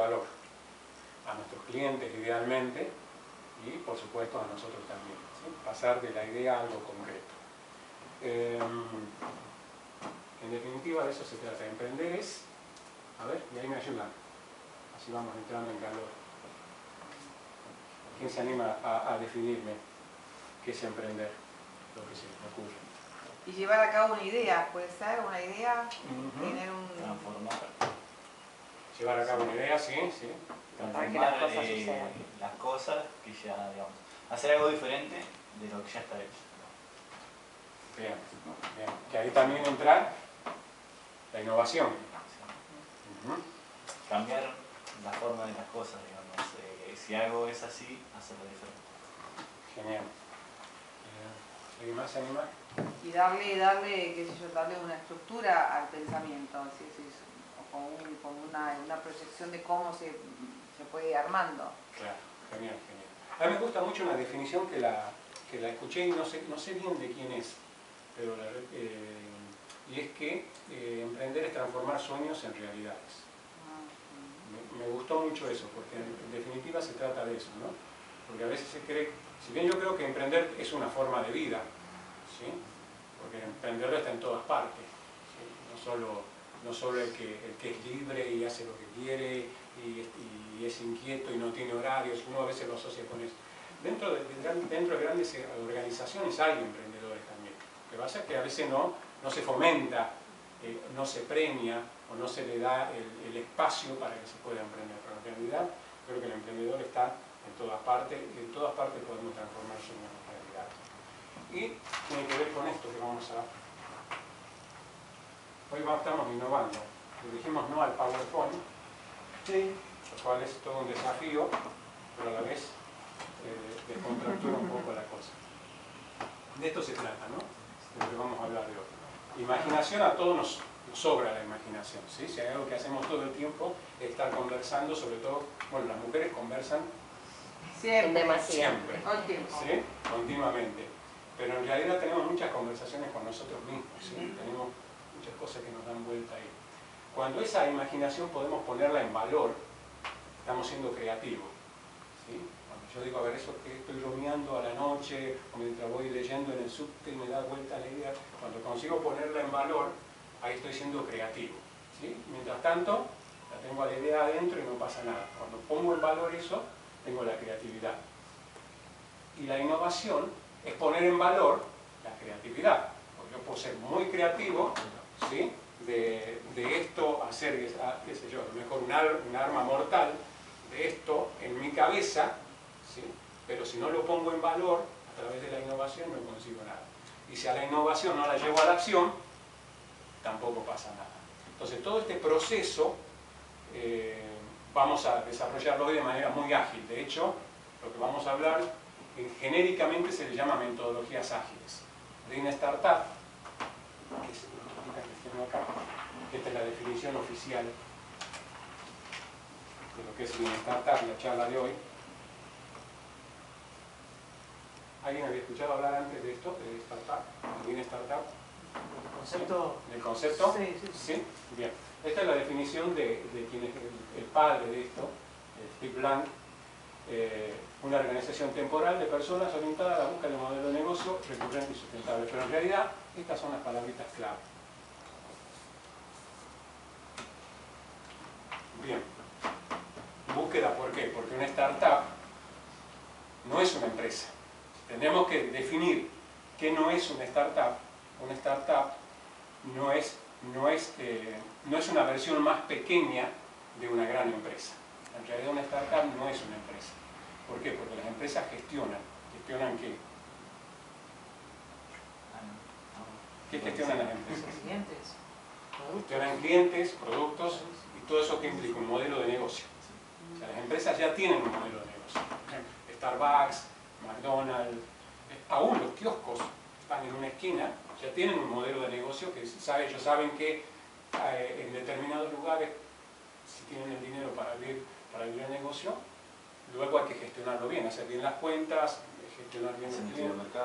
valor a nuestros clientes idealmente y por supuesto a nosotros también, ¿sí? Pasar de la idea a algo concreto. En definitiva de eso se trata. Emprender es, a ver, y ahí me ayudan, así vamos entrando en calor. ¿Quién se anima a definirme qué es emprender? Lo que se me ocurre. Y llevar a cabo una idea, puede ser una idea, tener un... Transformar. Llevar a cabo una idea, sí, sí. Transformar las cosas sucedan. las cosas que ya, digamos, hacer algo diferente de lo que ya está hecho. Bien, bien. Que ahí también entra la innovación. Cambiar la forma de las cosas, digamos. Si algo es así, hacerlo diferente. Genial. ¿Alguien más se anima? Y darle, qué sé yo, darle una estructura al pensamiento, ¿sí? Con una proyección de cómo se puede ir armando. Claro, genial, genial. A mí me gusta mucho una definición que la escuché y no sé bien de quién es, pero y es que emprender es transformar sueños en realidades. Me gustó mucho eso, porque en definitiva se trata de eso, ¿no? Porque a veces se cree, si bien yo creo que emprender es una forma de vida, ¿sí? Porque el emprendedor está en todas partes, ¿sí? No solo el que es libre y hace lo que quiere y es inquieto y no tiene horarios, uno a veces lo asocia con eso. Dentro de grandes organizaciones hay emprendedores también. Lo que pasa es que a veces no se fomenta, no se premia o no se le da el espacio para que se pueda emprender. Pero en realidad creo que el emprendedor está en todas partes y en todas partes podemos transformar sueños en realidad. Y tiene que ver con esto que vamos a... Hoy estamos innovando. Le dijimos no al PowerPoint, Sí. lo cual es todo un desafío, pero a la vez descontractura un poco la cosa. De esto se trata, ¿no? De lo que vamos a hablar de hoy. Imaginación, a todos nos sobra la imaginación, ¿sí? Si hay algo que hacemos todo el tiempo es estar conversando, sobre todo, bueno, las mujeres conversan Siempre. siempre, Todo el tiempo. ¿sí? Continuamente. Pero en realidad tenemos muchas conversaciones con nosotros mismos, ¿sí? Tenemos muchas cosas que nos dan vuelta ahí. Cuando esa imaginación podemos ponerla en valor, estamos siendo creativos, ¿sí? Cuando yo digo, a ver, eso que estoy rumiando a la noche, o mientras voy leyendo en el subte y me da vuelta la idea, cuando consigo ponerla en valor, ahí estoy siendo creativo, ¿sí? Mientras tanto, la tengo a la idea adentro y no pasa nada. Cuando pongo en valor eso, tengo la creatividad. Y la innovación es poner en valor la creatividad. Porque yo puedo ser muy creativo, ¿sí? De esto hacer, qué sé yo, a lo mejor un arma mortal, de esto en mi cabeza, ¿sí? Pero si no lo pongo en valor, a través de la innovación no consigo nada. Y si a la innovación no la llevo a la acción, tampoco pasa nada. Entonces todo este proceso vamos a desarrollarlo hoy de manera muy ágil. De hecho, lo que vamos a hablar genéricamente se le llama metodologías ágiles. Lean Startup, que significa que tengo acá, esta es la definición oficial de lo que es Lean Startup, la charla de hoy. ¿Alguien había escuchado hablar antes de esto, de Startup, de Lean Startup? ¿Concepto? ¿Del concepto? Sí, sí. ¿Sí? Bien. Esta es la definición de quien es el padre de esto, Steve Blank. Una organización temporal de personas orientada a la búsqueda de un modelo de negocio recurrente y sustentable. Pero en realidad, estas son las palabritas clave. Bien. Búsqueda, ¿por qué? Porque una startup no es una empresa. Tendremos que definir qué no es una startup. Una startup no es una versión más pequeña de una gran empresa. En realidad una startup no es una empresa. ¿Por qué? Porque las empresas gestionan. ¿Gestionan qué? ¿Qué gestionan las empresas? Clientes. Gestionan clientes, productos y todo eso que implica un modelo de negocio. O sea, las empresas ya tienen un modelo de negocio. Por ejemplo, Starbucks, McDonald's, aún los kioscos están en una esquina, ya tienen un modelo de negocio que ellos saben que en determinados lugares, si tienen el dinero para abrir el negocio, luego hay que gestionarlo bien, hacer bien las cuentas, gestionar bien el cliente,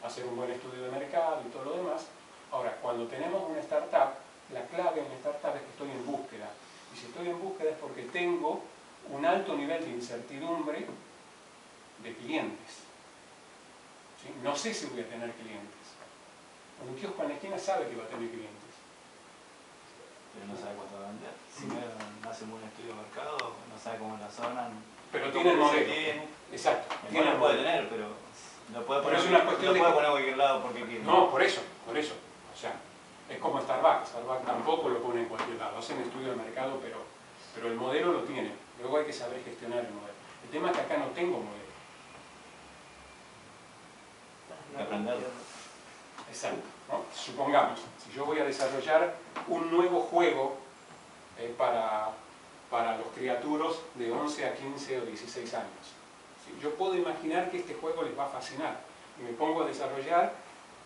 hacer un buen estudio de mercado y todo lo demás. Ahora, cuando tenemos una startup, la clave en la startup es que estoy en búsqueda. Y si estoy en búsqueda es porque tengo un alto nivel de incertidumbre de clientes. ¿Sí? No sé si voy a tener clientes. Un kiosco en la esquina sabe que va a tener clientes. Pero no sabe cuánto va a vender. Si no hace un buen estudio de mercado, no sabe cómo es la zona. Pero tiene el modelo. Tiene. Exacto. El Tiene modelo el puede modelo. tener, pero lo puede Pero poner, es una cuestión lo de puede que- poner a cualquier lado porque quiere. No, por eso. O sea, es como Starbucks. Starbucks tampoco lo pone en cualquier lado. Hacen estudio de mercado, pero el modelo lo tiene. Luego hay que saber gestionar el modelo. El tema es que acá no tengo modelo. Hay que aprenderlo. Exacto. ¿No? Supongamos, si yo voy a desarrollar un nuevo juego para los criaturos de 11 a 15 o 16 años. ¿Sí? Yo puedo imaginar que este juego les va a fascinar y me pongo a desarrollar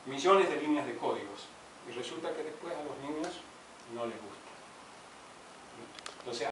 millones de líneas de códigos y resulta que después a los niños no les gusta. Entonces,